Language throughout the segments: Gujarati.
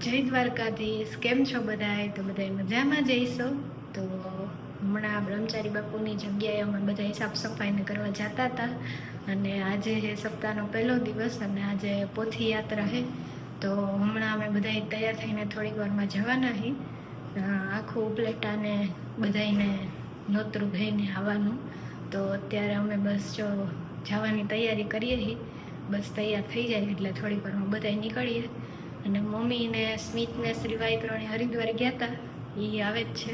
જય દ્વારકાધીશ. કેમ છો બધાય? તો બધાય મજામાં જઈશો. તો હમણાં બ્રહ્મચારી બાપુની જગ્યાએ અમે બધા સાફ સફાઈને કરવા જતા હતા અને આજે છે સપ્તાહનો પહેલો દિવસ અને આજે પોથી યાત્રા છે. તો હમણાં અમે બધા તૈયાર થઈને થોડીક વારમાં જવાના છીએ. આખું ઉપલેટાને બધાને નોતરું થઈને આવવાનું. તો અત્યારે અમે બસ જો જવાની તૈયારી કરીએ છીએ. બસ તૈયાર થઈ જાય એટલે થોડીક વારમાં બધા નીકળીએ. અને મમ્મી ને સ્મિત ને શ્રીવાઈ ત્રણે હરિદ્વાર ગયા હતા. એ આવે જ છે,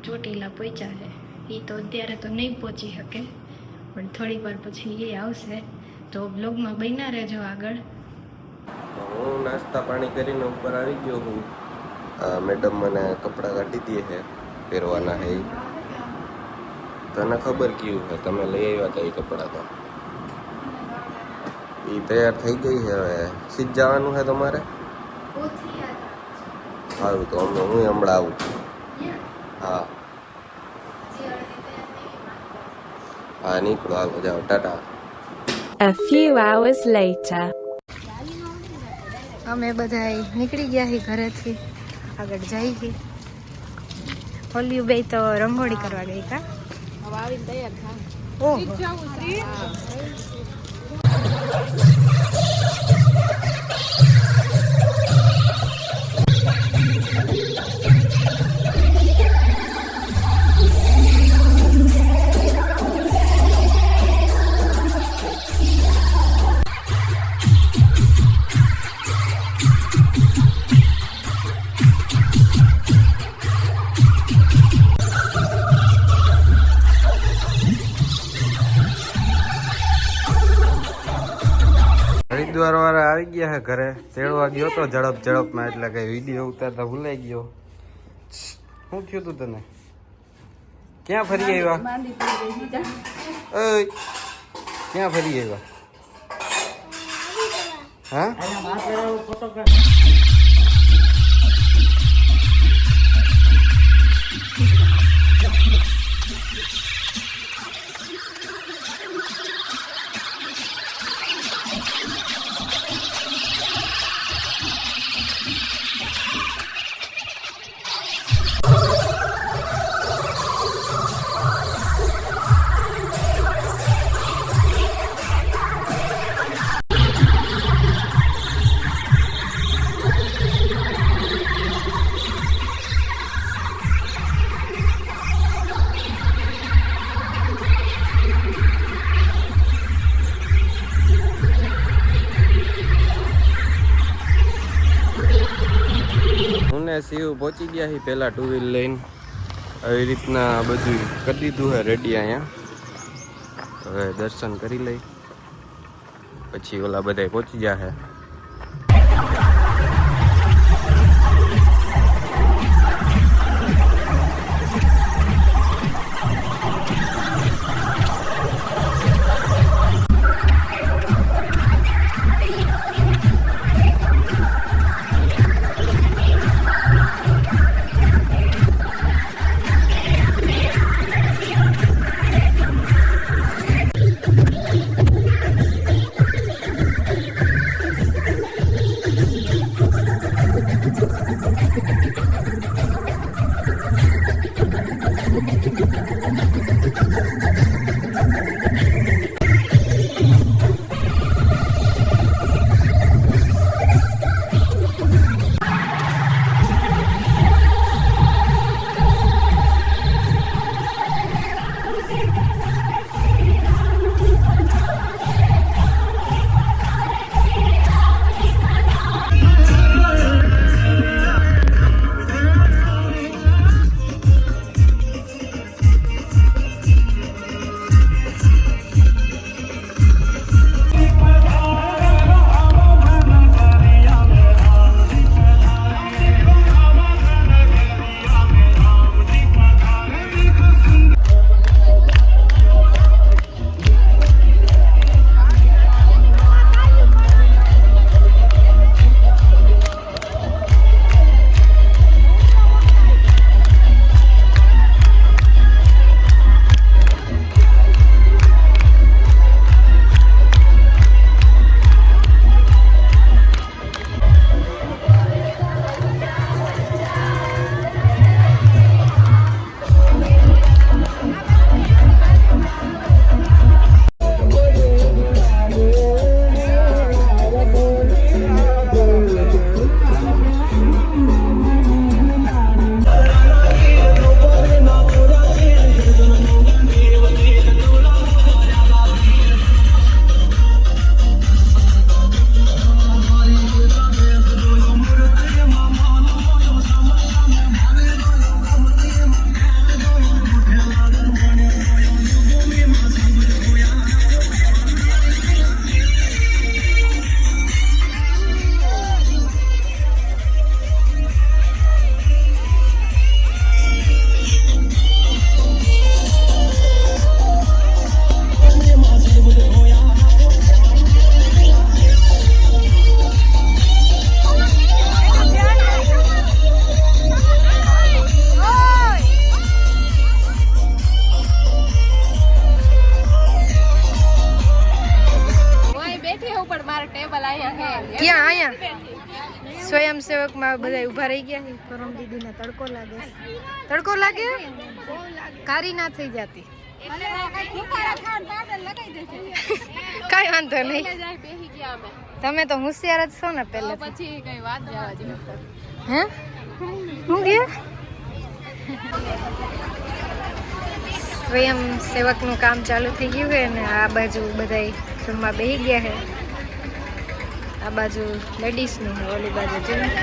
ચોટીલા પહોંચ્યા છે. એ તો અત્યારે તો નહીં પહોંચી શકે, પણ થોડીક વાર પછી એ આવશે. તો બ્લોગમાં બન્યા રહેજો આગળ. હું નાસ્તા પાણી કરીને ઉપર આવી ગયો હું. મેડમ મને કપડાં કાઢી દે છે, પહેરવાના છે. તને ખબર કેવું છે, તમે લઈ આવ્યા હતા એ કપડાં તો એ તૈયાર થઈ ગઈ છે. હવે સીધ જવાનું છે તમારે? સારું, તો હું હમણાં આવું છું. હા હા, નીકળો, હાલો જાઓ, Tata. A few hours later. અમે બધા નીકળી ગયા છીએ ઘરેથી, આગળ જઈ છીએ. ઓલિયું બે તો રંગોળી કરવા ગઈ કા? હવે આવીને તૈયાર થાય. ઓહો, હરિદ્વાર વાળા આવી ગયા છે ઘરે. તેડવા ગયો તો ઝડપમાં, એટલે કઈ વિડીયો ઉતારતા ભૂલાઈ ગયો. શું થયું તું તને? ક્યાં ફરી આવ્યા? ઓય, ક્યાં ફરી આવ્યા? હા, હું ને શિવ પહોંચી ગયા છીએ પહેલા ટુ વ્હીલ લઈને. આવી રીતના બધું કરી દીધું છે રેડી. અહીંયા હવે દર્શન કરી લઈ, પછી ઓલા બધા પહોંચી ગયા છે. સ્વયંસેવકમાં બધા ઊભા રહી ગયા છે. પરમ દીદીને તડકો લાગે છે. તડકો લાગે કારી ના થઈ જતી. કાંઈ વાંધો નહીં. તમે તો હોશિયાર જ છો ને પહેલે. પછી કઈ વાત જવા દે. હે શું કે સ્વયંસેવકનું કામ ચાલુ થઈ ગયું છે ને આ બાજુ બધા જમવા બેસી ગયા છે. આ બાજુ લેડીઝનું છે, ઓલી બાજુ જેન્ટ્સ.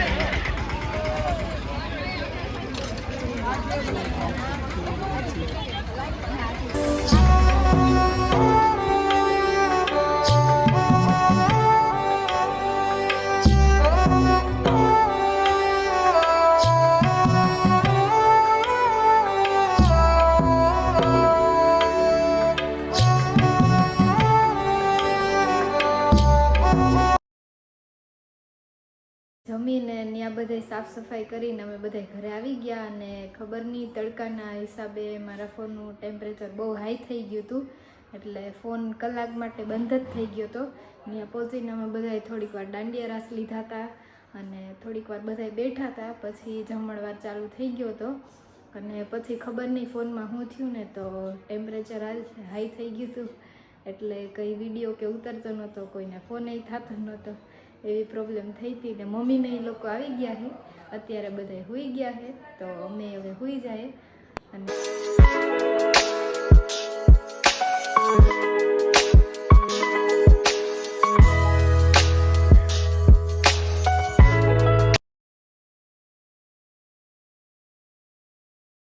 જમીને ત્યાં બધે સાફ સફાઈ કરીને અમે બધા ઘરે આવી ગયા અને ખબર નહીં તડકાના હિસાબે મારા ફોનનું ટેમ્પરેચર બહુ હાઈ થઈ ગયું હતું એટલે ફોન કલાક માટે બંધ જ થઈ ગયો હતો. ત્યાં પહોંચીને અમે બધાએ થોડીક વાર દાંડિયા રાસ લીધા હતા અને થોડીક વાર બધાએ બેઠા હતા. પછી જમણવાર ચાલુ થઈ ગયો હતો અને પછી ખબર નહીં ફોનમાં શું થયું ને તો ટેમ્પરેચર હાઈ થઈ ગયું હતું એટલે કંઈ વિડીયો કે ઉતરતો નહોતો, કોઈને ફોન થતો નહોતો. એવી પ્રોબ્લેમ થઈ હતી ને મમ્મીને એ લોકો આવી ગયા છે. અત્યારે બધા સૂઈ ગયા છે તો અમે હવે સૂઈ જાય અને